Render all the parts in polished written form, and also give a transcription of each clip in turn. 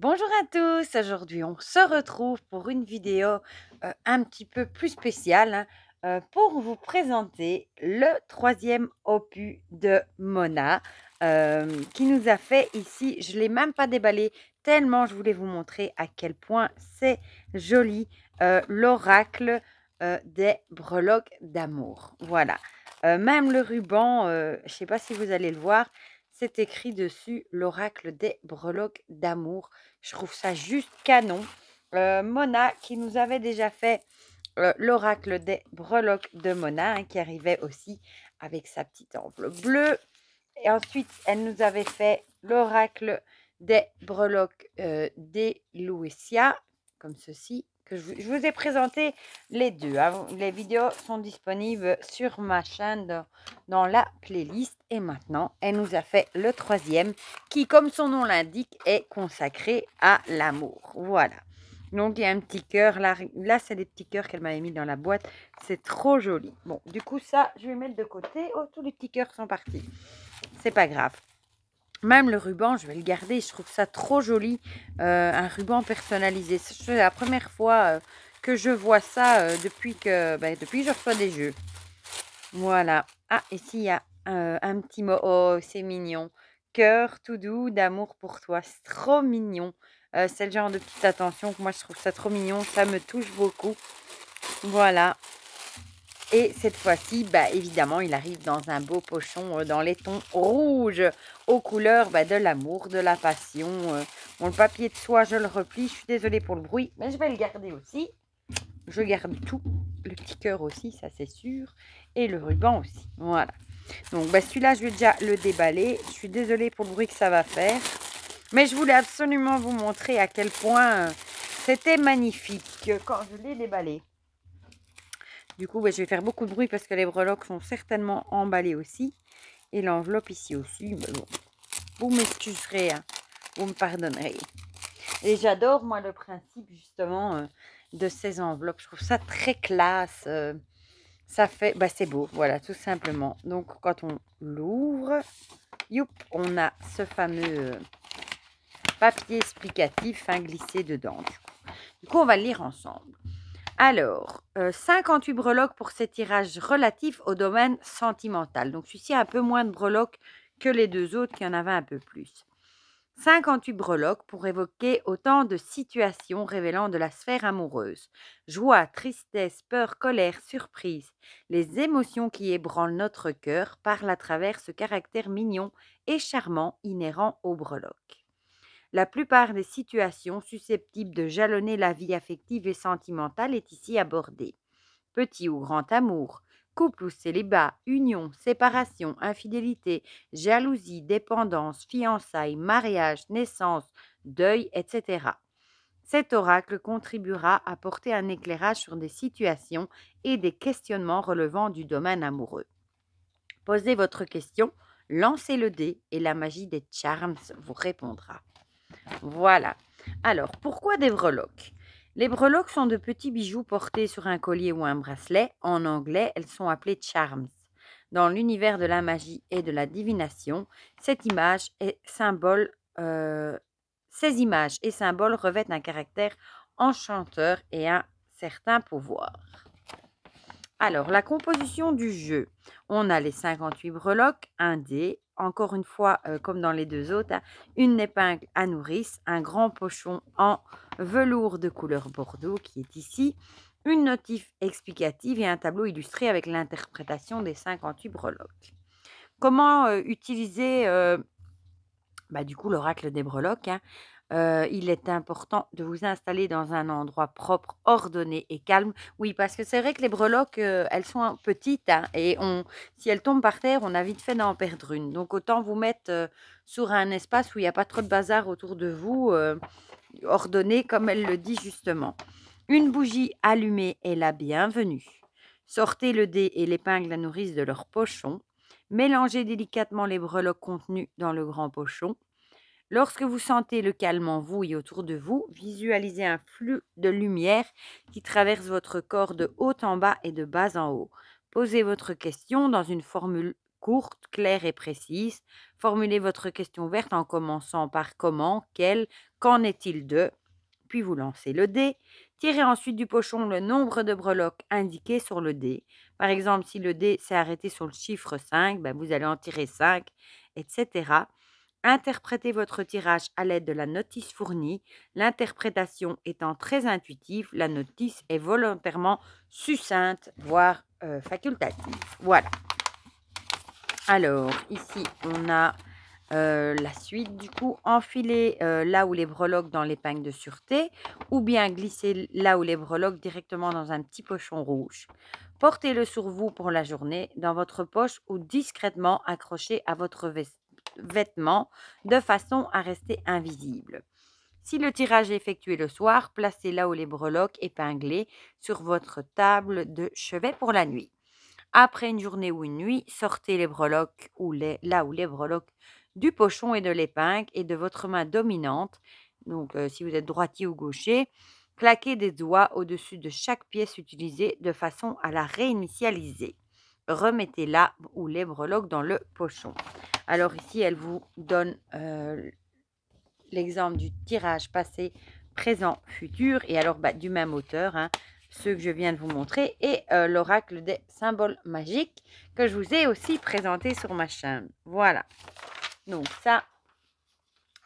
Bonjour à tous, aujourd'hui on se retrouve pour une vidéo un petit peu plus spéciale pour vous présenter le troisième opus de Mona qui nous a fait ici. Je ne l'ai même pas déballé tellement je voulais vous montrer à quel point c'est joli, l'oracle des breloques d'amour. Voilà. Même le ruban, je ne sais pas si vous allez le voir, c'est écrit dessus l'oracle des breloques d'amour. Je trouve ça juste canon. Mona qui nous avait déjà fait l'oracle des breloques de Mona, hein, qui arrivait aussi avec sa petite enveloppe bleue. Et ensuite, elle nous avait fait l'oracle des breloques des Louesia, comme ceci. Je vous ai présenté les deux, hein. Les vidéos sont disponibles sur ma chaîne dans la playlist. Et maintenant, elle nous a fait le troisième qui, comme son nom l'indique, est consacré à l'amour. Voilà. Donc, il y a un petit cœur. Là c'est des petits cœurs qu'elle m'avait mis dans la boîte. C'est trop joli. Bon, du coup, ça, je vais mettre de côté. Oh, tous les petits cœurs sont partis. C'est pas grave. Même le ruban, je vais le garder. Je trouve ça trop joli. Un ruban personnalisé. C'est la première fois que je vois ça depuis que je reçois des jeux. Voilà. Ah, ici, il y a un petit mot. Oh, c'est mignon. Cœur tout doux d'amour pour toi. C'est trop mignon. C'est le genre de petite attention que moi, je trouve ça trop mignon. Ça me touche beaucoup. Voilà. Et cette fois-ci, évidemment, il arrive dans un beau pochon dans les tons rouges, aux couleurs de l'amour, de la passion. Bon, le papier de soie, je le replie. Je suis désolée pour le bruit, mais je vais le garder aussi. Je garde tout. Le petit cœur aussi, ça c'est sûr. Et le ruban aussi. Voilà. Donc, celui-là, je vais déjà le déballer. Je suis désolée pour le bruit que ça va faire. Mais je voulais absolument vous montrer à quel point c'était magnifique quand je l'ai déballé. Du coup, je vais faire beaucoup de bruit parce que les breloques sont certainement emballées aussi. Et l'enveloppe ici aussi. Mais bon, vous m'excuserez, hein, vous me pardonnerez. Et j'adore, moi, le principe, justement, de ces enveloppes. Je trouve ça très classe. Ça fait... c'est beau, voilà, tout simplement. Donc, quand on l'ouvre, youp, on a ce fameux papier explicatif glissé dedans. Du coup, on va le lire ensemble. Alors, 58 breloques pour ces tirages relatifs au domaine sentimental. Donc, celui-ci a un peu moins de breloques que les deux autres qui en avaient un peu plus. 58 breloques pour évoquer autant de situations révélant de la sphère amoureuse. Joie, tristesse, peur, colère, surprise. Les émotions qui ébranlent notre cœur parlent à travers ce caractère mignon et charmant inhérent aux breloques. La plupart des situations susceptibles de jalonner la vie affective et sentimentale est ici abordée. Petit ou grand amour, couple ou célibat, union, séparation, infidélité, jalousie, dépendance, fiançailles, mariage, naissance, deuil, etc. Cet oracle contribuera à porter un éclairage sur des situations et des questionnements relevant du domaine amoureux. Posez votre question, lancez le dé et la magie des charms vous répondra. Voilà. Alors, pourquoi des breloques? Les breloques sont de petits bijoux portés sur un collier ou un bracelet. En anglais, elles sont appelées charms. Dans l'univers de la magie et de la divination, ces images et symboles revêtent un caractère enchanteur et un certain pouvoir. Alors, la composition du jeu. On a les 58 breloques, un dé, encore une fois, comme dans les deux autres, hein, une épingle à nourrice, un grand pochon en velours de couleur bordeaux qui est ici, une notif explicative et un tableau illustré avec l'interprétation des 58 breloques. Comment utiliser du coup l'oracle des breloques, hein? Il est important de vous installer dans un endroit propre, ordonné et calme. Oui, parce que c'est vrai que les breloques, elles sont petites, hein, et si elles tombent par terre, on a vite fait d'en perdre une. Donc autant vous mettre sur un espace où il n'y a pas trop de bazar autour de vous, ordonné comme elle le dit justement. Une bougie allumée est la bienvenue. Sortez le dé et l'épingle à nourrice de leur pochon. Mélangez délicatement les breloques contenues dans le grand pochon. Lorsque vous sentez le calme en vous et autour de vous, visualisez un flux de lumière qui traverse votre corps de haut en bas et de bas en haut. Posez votre question dans une formule courte, claire et précise. Formulez votre question ouverte en commençant par comment, quel, qu'en est-il de, puis vous lancez le dé. Tirez ensuite du pochon le nombre de breloques indiqués sur le dé. Par exemple, si le dé s'est arrêté sur le chiffre 5, ben vous allez en tirer 5, etc. Interprétez votre tirage à l'aide de la notice fournie. L'interprétation étant très intuitive, la notice est volontairement succincte, voire facultative. Voilà. Alors, ici, on a la suite. Du coup, enfilez là où les breloques dans l'épingle de sûreté ou bien glissez là où les breloques directement dans un petit pochon rouge. Portez-le sur vous pour la journée, dans votre poche ou discrètement accroché à votre vêtement de façon à rester invisible. Si le tirage est effectué le soir, placez là où les breloques épinglées sur votre table de chevet pour la nuit. Après une journée ou une nuit, sortez les breloques là où les breloques du pochon et de l'épingle et de votre main dominante. Donc, si vous êtes droitier ou gaucher, claquez des doigts au-dessus de chaque pièce utilisée de façon à la réinitialiser. Remettez là où les breloques dans le pochon. Alors ici, elle vous donne l'exemple du tirage passé, présent, futur. Et alors, du même auteur, hein, ceux que je viens de vous montrer, et l'oracle des symboles magiques que je vous ai aussi présenté sur ma chaîne. Voilà. Donc ça,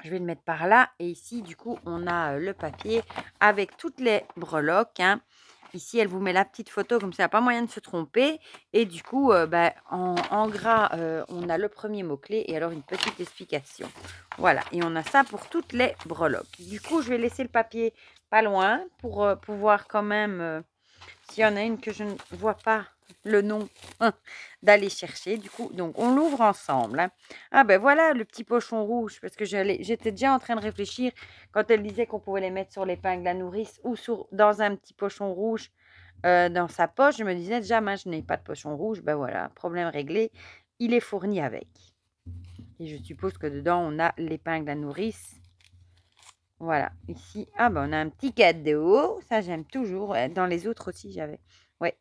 je vais le mettre par là. Et ici, du coup, on a le papier avec toutes les breloques. Hein. Ici, elle vous met la petite photo, comme ça, il n'y a pas moyen de se tromper. Et du coup, en gras, on a le premier mot-clé et alors une petite explication. Voilà, et on a ça pour toutes les breloques. Du coup, je vais laisser le papier pas loin pour pouvoir quand même, s'il y en a une que je ne vois pas le nom, d'aller chercher. Du coup, donc on l'ouvre ensemble. Hein. Ah ben voilà le petit pochon rouge, parce que j'étais déjà en train de réfléchir quand elle disait qu'on pouvait les mettre sur l'épingle à nourrice ou dans un petit pochon rouge dans sa poche. Je me disais déjà, je n'ai pas de pochon rouge. Ben voilà, problème réglé. Il est fourni avec. Et je suppose que dedans, on a l'épingle à nourrice. Voilà, ici, on a un petit cadeau. Ça, j'aime toujours. Dans les autres aussi, j'avais. Ouais.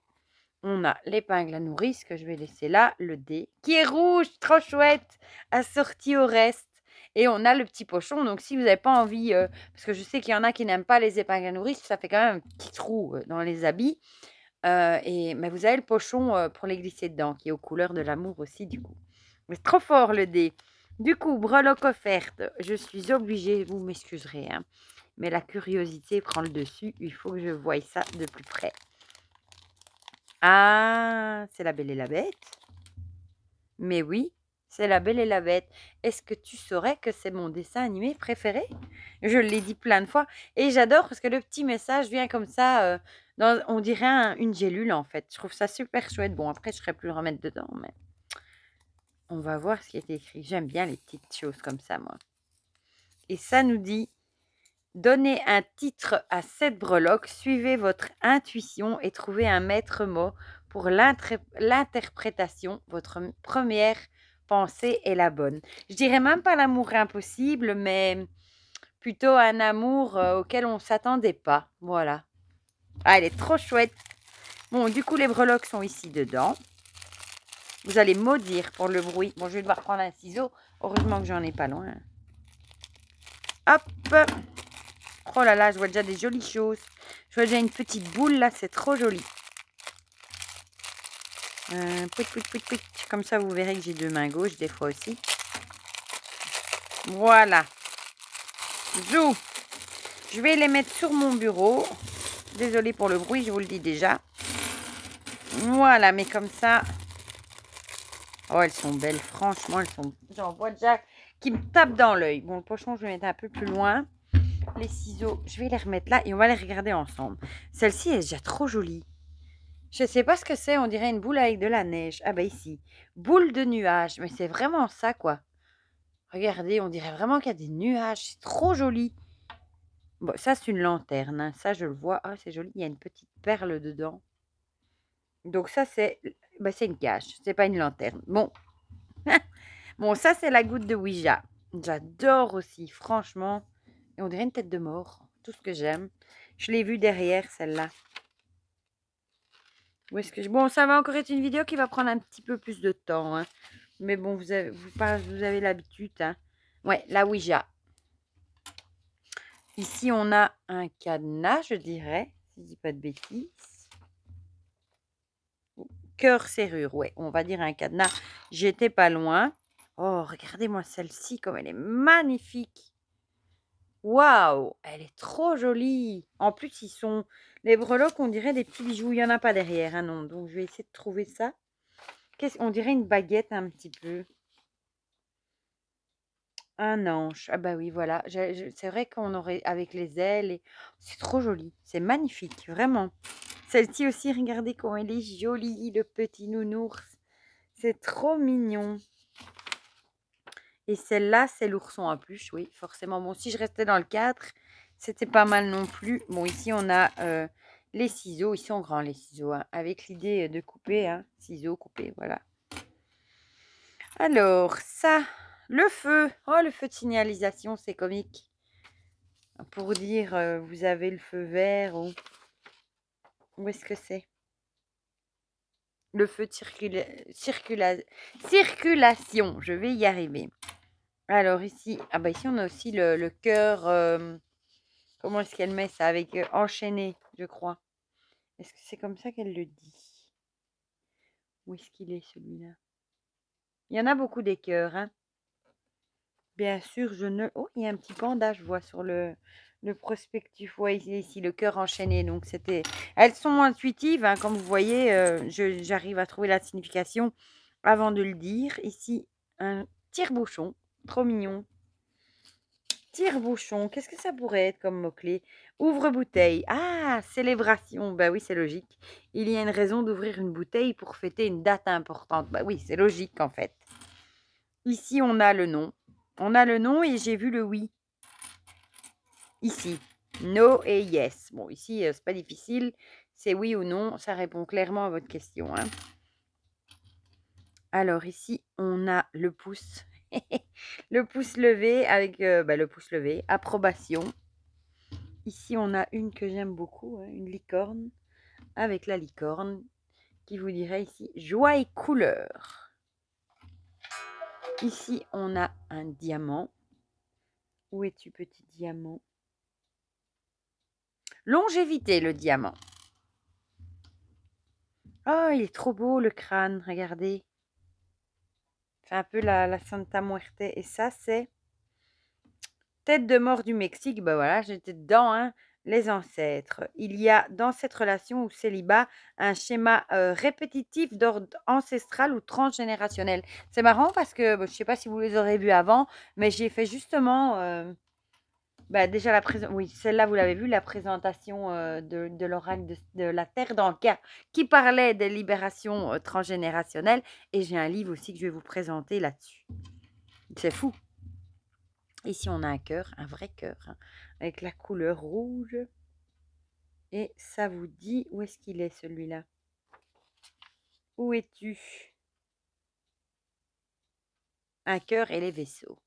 On a l'épingle à nourrice que je vais laisser là, le dé, qui est rouge, trop chouette, assorti au reste. Et on a le petit pochon. Donc, si vous n'avez pas envie, parce que je sais qu'il y en a qui n'aiment pas les épingles à nourrice, ça fait quand même un petit trou dans les habits. Mais vous avez le pochon pour les glisser dedans, qui est aux couleurs de l'amour aussi, du coup. Mais c'est trop fort, le dé. Du coup, breloque offerte. Je suis obligée, vous m'excuserez, hein, mais la curiosité prend le dessus. Il faut que je voie ça de plus près. Ah, c'est La Belle et la Bête. Mais oui, c'est La Belle et la Bête. Est-ce que tu saurais que c'est mon dessin animé préféré? Je l'ai dit plein de fois. Et j'adore parce que le petit message vient comme ça, on dirait une gélule en fait. Je trouve ça super chouette. Bon, après, je ne serais plus le remettre dedans, mais on va voir ce qui est écrit. J'aime bien les petites choses comme ça, moi. Et ça nous dit: donnez un titre à cette breloque, suivez votre intuition et trouvez un maître mot pour l'interprétation. Votre première pensée est la bonne. Je dirais même pas l'amour impossible, mais plutôt un amour auquel on ne s'attendait pas. Voilà. Ah, elle est trop chouette. Bon, du coup, les breloques sont ici dedans. Vous allez maudire pour le bruit. Bon, je vais devoir prendre un ciseau. Heureusement que j'en ai pas loin. Hop. Oh là là, je vois déjà des jolies choses. Je vois déjà une petite boule là, c'est trop joli. Pouit, pouit, pouit, pouit. Comme ça, vous verrez que j'ai deux mains gauches des fois aussi. Voilà. Zou. Je vais les mettre sur mon bureau. Désolée pour le bruit, je vous le dis déjà. Voilà, mais comme ça. Oh, elles sont belles, franchement, elles sont. J'en vois déjà qui me tapent dans l'œil. Bon, le pochon, je vais mettre un peu plus loin. Les ciseaux, je vais les remettre là et on va les regarder ensemble. Celle-ci est déjà trop jolie. Je ne sais pas ce que c'est, on dirait une boule avec de la neige. Ah bah ici, boule de nuages, mais c'est vraiment ça quoi. Regardez, on dirait vraiment qu'il y a des nuages, c'est trop joli. Bon, ça c'est une lanterne, hein. Ça je le vois. Ah c'est joli, il y a une petite perle dedans. Donc ça c'est une cache, c'est pas une lanterne. Bon, bon ça c'est la goutte de Ouija. J'adore aussi, franchement. Et on dirait une tête de mort, tout ce que j'aime. Je l'ai vue derrière celle-là. Où est-ce que bon, ça va encore être une vidéo qui va prendre un petit peu plus de temps, hein. Mais bon, vous avez l'habitude, hein. Ouais, la Ouija. Ici, on a un cadenas, je dirais, si je dis pas de bêtises. Cœur serrure, ouais, on va dire un cadenas. J'étais pas loin. Oh, regardez-moi celle-ci, comme elle est magnifique. Waouh, elle est trop jolie. En plus, les breloques, on dirait des petits bijoux. Il n'y en a pas derrière, hein, non. Donc, je vais essayer de trouver ça. On dirait une baguette un petit peu. Un ange. Ah bah oui, voilà. C'est vrai qu'on aurait avec les ailes. C'est trop joli. C'est magnifique, vraiment. Celle-ci aussi, regardez comment elle est jolie, le petit nounours. C'est trop mignon. Et celle-là, c'est l'ourson en peluche, oui, forcément. Bon, si je restais dans le cadre, c'était pas mal non plus. Bon, ici, on a les ciseaux. Ils sont grands, les ciseaux, hein, avec l'idée de couper, hein, ciseaux, couper, voilà. Alors, ça, le feu. Oh, le feu de signalisation, c'est comique. Pour dire, vous avez le feu vert ou... Où est-ce que c'est? Le feu de circulation. Je vais y arriver. Alors ici, ah bah ici on a aussi le cœur. Comment est-ce qu'elle met ça? Avec enchaîné, je crois. Est-ce que c'est comme ça qu'elle le dit? Où est-ce qu'il est celui-là? Il y en a beaucoup des cœurs, hein. Bien sûr, je ne. Oh, il y a un petit panda, je vois sur le prospectus. Ouais, ici le cœur enchaîné. Donc c'était. Elles sont intuitives, hein, comme vous voyez. J'arrive à trouver la signification avant de le dire. Ici, un tire-bouchon, trop mignon. Tire-bouchon, qu'est-ce que ça pourrait être comme mot-clé? Ouvre-bouteille. Ah, célébration. Bah oui, c'est logique. Il y a une raison d'ouvrir une bouteille pour fêter une date importante. Bah oui, c'est logique en fait. Ici, on a le nom. On a le nom et j'ai vu le oui. Ici, no et yes. Bon, ici, c'est pas difficile. C'est oui ou non. Ça répond clairement à votre question, hein. Alors ici, on a le pouce. Le pouce levé avec le pouce levé. Approbation. Ici, on a une que j'aime beaucoup, hein, une licorne, avec la licorne, qui vous dirait ici joie et couleur. Ici, on a un diamant. Où es-tu, petit diamant? Longévité, le diamant. Oh, il est trop beau, le crâne, regardez. Fait un peu la Santa Muerte. Et ça, c'est tête de mort du Mexique. Ben voilà, j'étais dedans, hein. Les ancêtres. Il y a dans cette relation ou célibat un schéma répétitif d'ordre ancestral ou transgénérationnel. C'est marrant parce que je ne sais pas si vous les aurez vus avant, mais j'ai fait justement déjà oui, celle-là vous l'avez vu, la présentation de l'oracle de la Terre d'Anka qui parlait des libérations transgénérationnelles et j'ai un livre aussi que je vais vous présenter là-dessus. C'est fou. Ici, on a un cœur, un vrai cœur, hein, avec la couleur rouge. Et ça vous dit, où est-ce qu'il est celui-là? Où es-tu? Un cœur et les vaisseaux.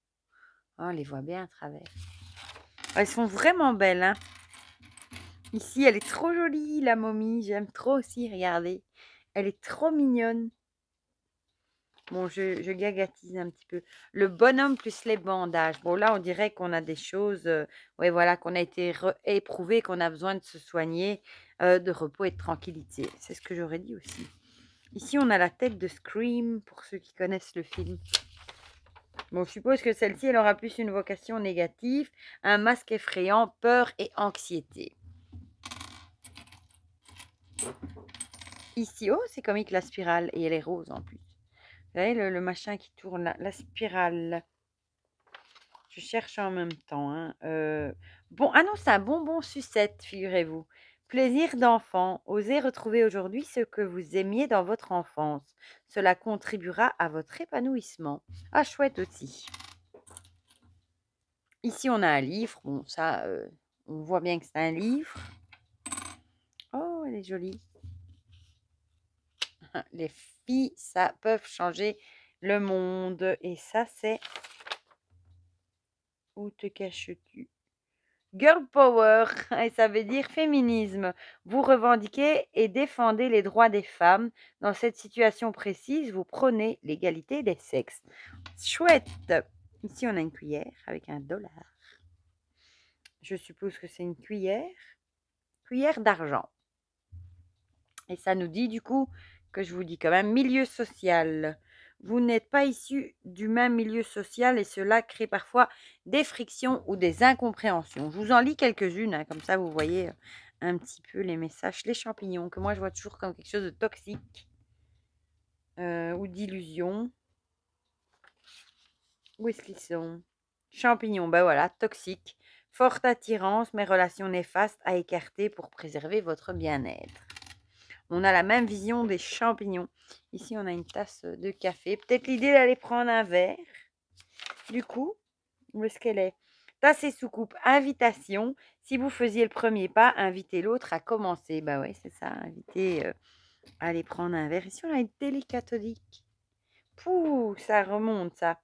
Oh, on les voit bien à travers. Oh, elles sont vraiment belles, hein. Ici, elle est trop jolie, la momie. J'aime trop aussi, regardez. Elle est trop mignonne. Bon, je gagatise un petit peu. Le bonhomme plus les bandages. Bon, là, on dirait qu'on a des choses, ouais, voilà, qu'on a été éprouvé, qu'on a besoin de se soigner, de repos et de tranquillité. C'est ce que j'aurais dit aussi. Ici, on a la tête de Scream, pour ceux qui connaissent le film. Bon, je suppose que celle-ci, elle aura plus une vocation négative, un masque effrayant, peur et anxiété. Ici, oh, c'est comique la spirale, et elle est rose en plus. Vous voyez, le machin qui tourne, la spirale. Je cherche en même temps, hein. Bon, ah non, c'est un bonbon sucette, figurez-vous. Plaisir d'enfant. Osez retrouver aujourd'hui ce que vous aimiez dans votre enfance. Cela contribuera à votre épanouissement. Ah, chouette aussi. Ici, on a un livre. Bon, ça, on voit bien que c'est un livre. Oh, elle est jolie. Les filles, ça peuvent changer le monde. Et ça, c'est... Où te caches-tu? Girl power, et ça veut dire féminisme. Vous revendiquez et défendez les droits des femmes. Dans cette situation précise, vous prônez l'égalité des sexes. Chouette. Ici, on a une cuillère avec un dollar. Je suppose que c'est une cuillère d'argent. Et ça nous dit du coup, que je vous dis quand même, milieu social. Vous n'êtes pas issus du même milieu social et cela crée parfois des frictions ou des incompréhensions. Je vous en lis quelques-unes, hein, comme ça vous voyez un petit peu les messages. Les champignons, que moi je vois toujours comme quelque chose de toxique ou d'illusion. Où est-ce qu'ils sont? Champignons, ben voilà, toxique. Forte attirance, mais relations néfastes à écarter pour préserver votre bien-être. On a la même vision des champignons. Ici, on a une tasse de café. Peut-être l'idée d'aller prendre un verre. Du coup, où est-ce qu'elle est? Tasse et soucoupe, invitation. Si vous faisiez le premier pas, invitez l'autre à commencer. Bah ouais, c'est ça, inviter à aller prendre un verre. Ici, on a une télé cathodique. Pouh, ça remonte, ça.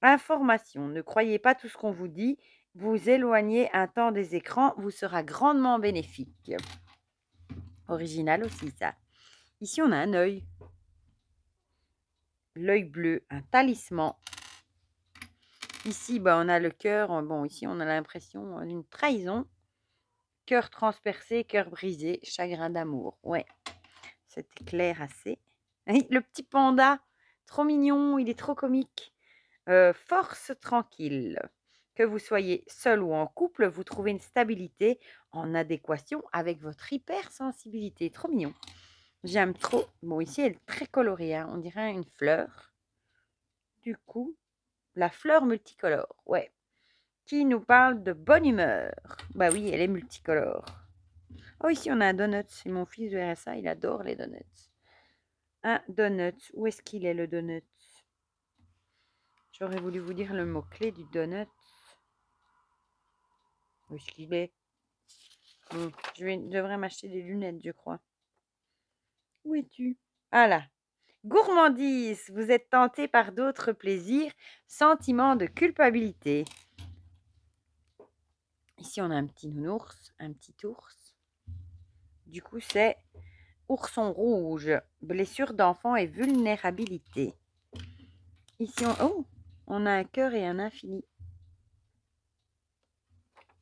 Information. Ne croyez pas tout ce qu'on vous dit. Vous éloignez un temps des écrans vous sera grandement bénéfique. Original aussi, ça. Ici, on a un œil. L'œil bleu, un talisman. Ici, bah, on a le cœur. Bon, ici, on a l'impression d'une trahison. Cœur transpercé, cœur brisé, chagrin d'amour. Ouais, c'était clair assez. Le petit panda, trop mignon, il est trop comique. Force tranquille. Que vous soyez seul ou en couple, vous trouvez une stabilité en adéquation avec votre hypersensibilité. Trop mignon. J'aime trop. Bon, ici, elle est très colorée. Hein. On dirait une fleur. Du coup, la fleur multicolore. Ouais. Qui nous parle de bonne humeur. Bah oui, elle est multicolore. Oh, ici, on a un donut. C'est mon fils de RSA. Il adore les donuts. Un donut. Où est-ce qu'il est, le donut? J'aurais voulu vous dire le mot-clé du donut. Où est-ce qu'il est? Devrais m'acheter des lunettes, je crois. Où es-tu? Ah là. Gourmandise. Vous êtes tenté par d'autres plaisirs. Sentiment de culpabilité. Ici, on a un petit nounours, un petit ours. Du coup, c'est ourson rouge, blessure d'enfant et vulnérabilité. Ici, on a un cœur et un infini.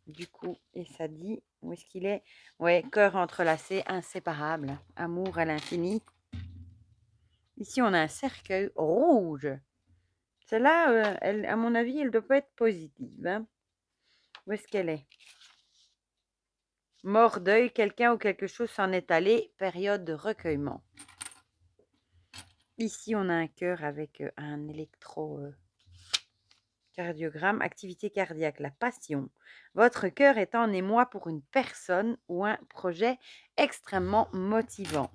Du coup, et ça dit, où est-ce qu'il est? Ouais, cœur entrelacé, inséparable, amour à l'infini. Ici, on a un cercueil rouge. Celle-là, à mon avis, elle ne doit pas être positive. Hein. Où est-ce qu'elle est? Mort d'œil, quelqu'un ou quelque chose s'en est allé, période de recueillement. Ici, on a un cœur avec un électrocardiogramme, activité cardiaque, la passion. Votre cœur est en émoi pour une personne ou un projet extrêmement motivant.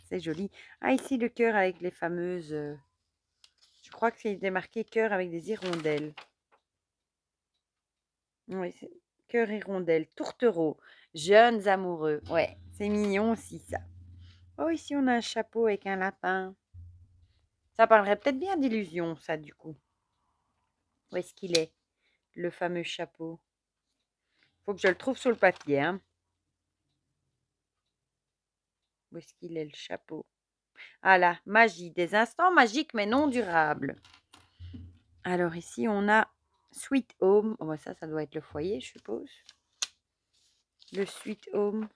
C'est joli. Ah, ici, le cœur avec les fameuses... je crois que c'est marqué cœur avec des hirondelles. Oui, c'est cœur hirondelle. Tourtereau. Jeunes amoureux. Ouais, c'est mignon aussi, ça. Oh, ici, on a un chapeau avec un lapin. Ça parlerait peut-être bien d'illusion, ça, du coup. Où est-ce qu'il est, le fameux chapeau? Faut que je le trouve sur le papier. Hein. Où est-ce qu'il est, le chapeau? Ah là, magie. Des instants magiques, mais non durables. Alors ici, on a Sweet Home. Oh, ça doit être le foyer, je suppose. Le Sweet Home.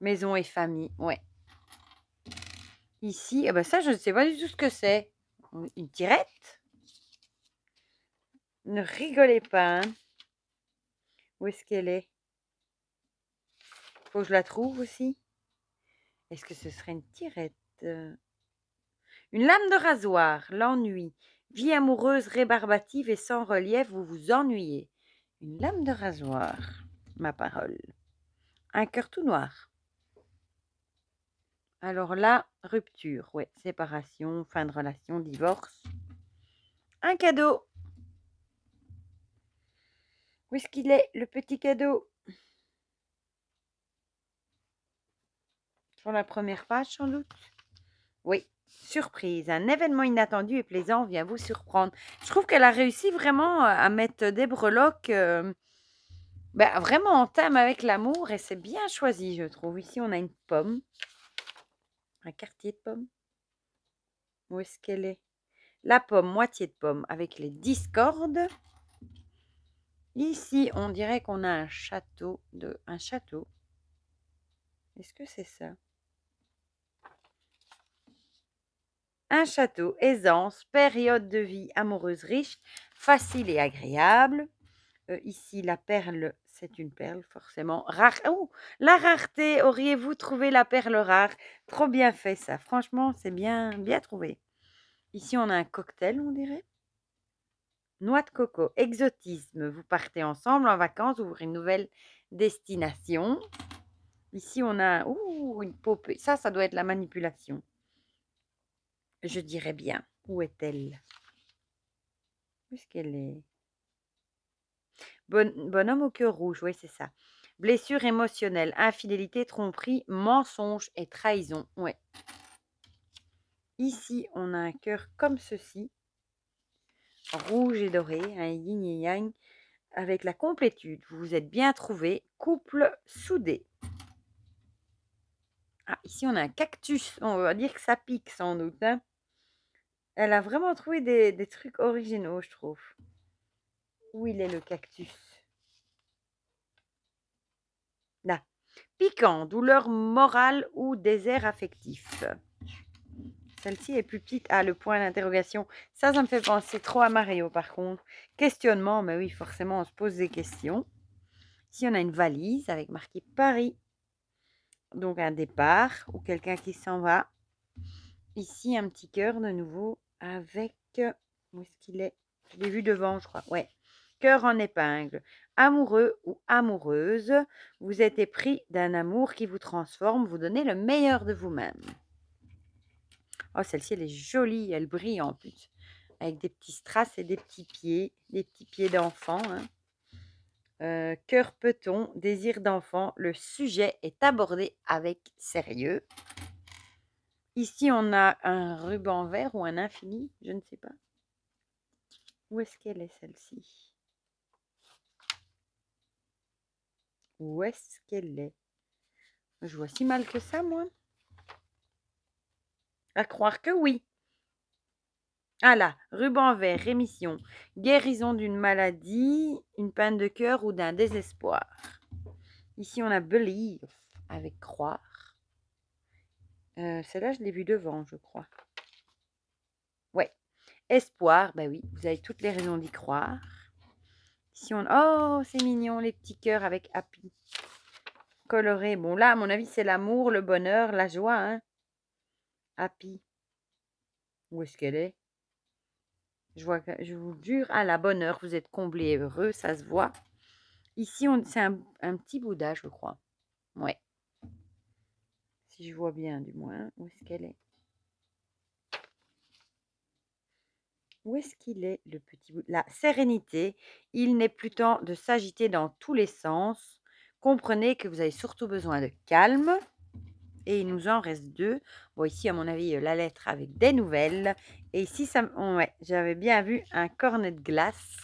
Maison et famille, ouais. Ici, ah ben ça, je ne sais pas du tout ce que c'est. Une tirette? Ne rigolez pas. Hein. Où est-ce qu'elle est? Faut que je la trouve aussi. Est-ce que ce serait une tirette? Une lame de rasoir, l'ennui. Vie amoureuse rébarbative et sans relief, vous vous ennuyez. Une lame de rasoir, ma parole. Un cœur tout noir. Alors là, rupture, ouais, séparation, fin de relation, divorce. Un cadeau. Où est-ce qu'il est, le petit cadeau? Sur la première page, sans doute. Oui, Surprise, un événement inattendu et plaisant vient vous surprendre. Je trouve qu'elle a réussi vraiment à mettre des breloques vraiment en thème avec l'amour et c'est bien choisi, je trouve. Ici, on a une pomme, un quartier de pomme. Où est-ce qu'elle est? La pomme, moitié de pomme avec les discordes. Ici, on dirait qu'on a un château. Est-ce que c'est ça? Un château, aisance, période de vie amoureuse riche, facile et agréable. Ici, la perle, c'est une perle, forcément. Rare. Oh, la rareté, auriez-vous trouvé la perle rare? Trop bien fait, ça. Franchement, c'est bien, bien trouvé. Ici, on a un cocktail, on dirait. Noix de coco, exotisme. Vous partez ensemble en vacances, ouvrez une nouvelle destination. Ici, on a une poupée. Ça doit être la manipulation. Je dirais bien. Où est-elle? Où est-ce qu'elle est? Bonhomme au cœur rouge, oui, c'est ça. Blessure émotionnelle, infidélité, tromperie, mensonge et trahison. Ouais. Ici, on a un cœur comme ceci. Rouge et doré, un yin et yang. Avec la complétude, vous vous êtes bien trouvé. Couple soudé. Ah, ici, on a un cactus. On va dire que ça pique sans doute. Hein. Elle a vraiment trouvé des trucs originaux, je trouve. Où il est le cactus? Là. Piquant, douleur morale ou désert affectif. Celle-ci est plus petite. Ah, le point d'interrogation. Ça me fait penser trop à Mario, par contre. Questionnement, mais oui, forcément, on se pose des questions. Ici, on a une valise avec marqué Paris. Donc, un départ ou quelqu'un qui s'en va. Ici, un petit cœur de nouveau avec... Où est-ce qu'il est? Je l'ai vu devant, je crois. Ouais. Cœur en épingle. Amoureux ou amoureuse, vous êtes épris d'un amour qui vous transforme, vous donnez le meilleur de vous-même. Oh, celle-ci, elle est jolie, elle brille en plus. Avec des petits strass et des petits pieds d'enfant. Hein. Cœur peton, désir d'enfant, le sujet est abordé avec sérieux. Ici, on a un ruban vert ou un infini, je ne sais pas. Où est-ce qu'elle est, celle-ci? Où est-ce qu'elle est? Je vois si mal que ça, moi. À croire que oui. Ah là, ruban vert, rémission, guérison d'une maladie, une panne de cœur ou d'un désespoir. Ici, on a believe avec croire. Celle-là, je l'ai vue devant, je crois. Ouais. Espoir, bah oui, vous avez toutes les raisons d'y croire. Ici, on... Oh, c'est mignon, les petits cœurs avec happy. Coloré. Bon, là, à mon avis, c'est l'amour, le bonheur, la joie. Hein. Happy. Où est-ce qu'elle est? Je vois que, je vous jure, ah, la bonheur, vous êtes comblé et heureux, ça se voit. Ici, c'est un petit Bouddha, je crois. Ouais. Si je vois bien, du moins. Où est-ce qu'elle est? Où est-ce qu'il est, le petit Bouddha? La sérénité. Il n'est plus temps de s'agiter dans tous les sens. Comprenez que vous avez surtout besoin de calme. Et il nous en reste 2. Bon, ici, à mon avis, la lettre avec des nouvelles. Et ici, ouais, j'avais bien vu un cornet de glace.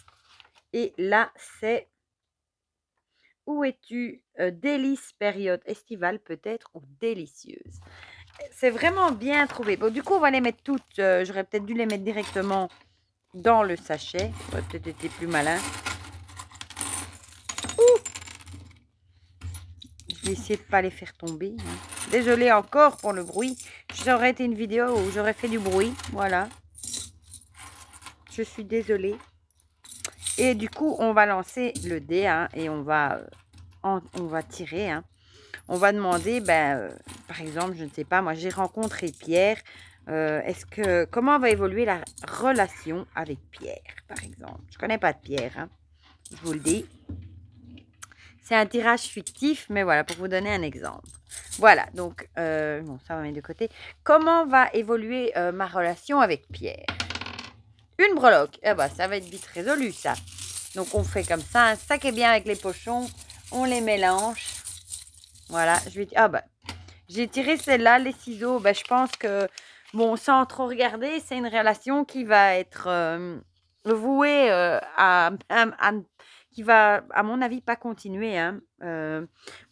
Et là, c'est... Où es-tu? Délice, période estivale peut-être ou délicieuse. C'est vraiment bien trouvé. Bon, du coup, on va les mettre toutes. J'aurais peut-être dû les mettre directement dans le sachet. Ça aurait peut-être été plus malin. Ouh! Je vais essayer de ne pas les faire tomber. Hein. Désolée encore pour le bruit. J'aurais été une vidéo où j'aurais fait du bruit. Voilà. Je suis désolée. Et du coup, on va lancer le dé hein, et on va tirer. Hein. On va demander, par exemple, je ne sais pas, moi j'ai rencontré Pierre. Comment va évoluer la relation avec Pierre, par exemple? Je ne connais pas de Pierre, hein, je vous le dis. C'est un tirage fictif, mais voilà, pour vous donner un exemple. Voilà, donc, bon, ça va mettre de côté. Comment va évoluer ma relation avec Pierre? Une breloque. Eh ben, ça va être vite résolu, ça. Donc, on fait comme ça. Un sac est bien avec les pochons. On les mélange. Voilà, je vais... Ah, j'ai tiré celle-là, les ciseaux. Je pense que bon, sans trop regarder, c'est une relation qui va être, vouée, à qui va, à mon avis, pas continuer, hein.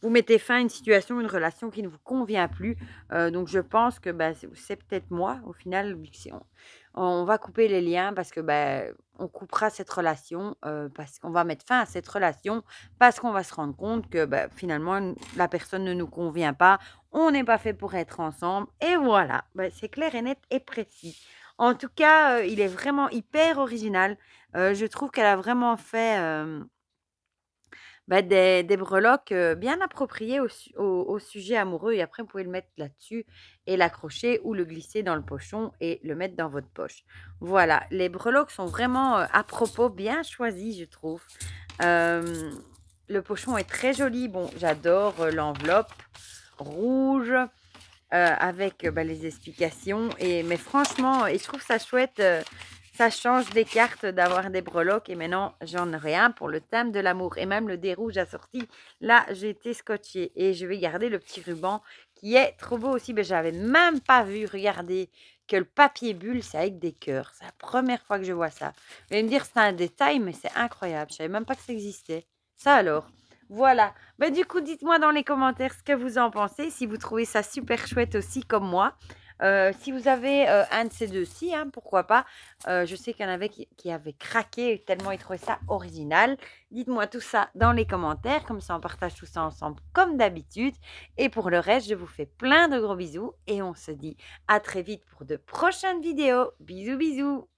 Vous mettez fin à une situation, une relation qui ne vous convient plus, donc je pense que, bah, c'est peut-être moi, au final, vu que c'est on va couper les liens parce que, bah, on coupera cette relation, parce qu'on va mettre fin à cette relation, parce qu'on va se rendre compte que, bah, finalement, la personne ne nous convient pas, on n'est pas fait pour être ensemble et voilà, bah, c'est clair et net et précis. En tout cas, il est vraiment hyper original. Je trouve qu'elle a vraiment fait, bah, des breloques, bien appropriées au sujet amoureux et après vous pouvez le mettre là-dessus et l'accrocher ou le glisser dans le pochon et le mettre dans votre poche. Voilà, les breloques sont vraiment, à propos, bien choisis, je trouve. Hem, le pochon est très joli. Bon, j'adore, l'enveloppe rouge, avec, bah, les explications mais franchement et je trouve ça chouette, ça change des cartes d'avoir des breloques et maintenant j'en aurai un pour le thème de l'amour et même le dés rouge assorti. Là, j'ai été scotchée et je vais garder le petit ruban qui est trop beau aussi. Mais j'avais même pas vu, regardez, que le papier bulle, c'est avec des cœurs. C'est la première fois que je vois ça. Vous allez me dire c'est un détail, mais c'est incroyable. Je savais même pas que ça existait. Ça alors. Voilà. Bah, du coup, dites-moi dans les commentaires ce que vous en pensez, si vous trouvez ça super chouette aussi comme moi. Si vous avez un de ces deux-ci, hein, pourquoi pas. Je sais qu'il y en avait qui avaient craqué tellement ils trouvaient ça original. Dites-moi tout ça dans les commentaires, comme ça on partage tout ça ensemble comme d'habitude. Et pour le reste, je vous fais plein de gros bisous et on se dit à très vite pour de prochaines vidéos. Bisous, bisous.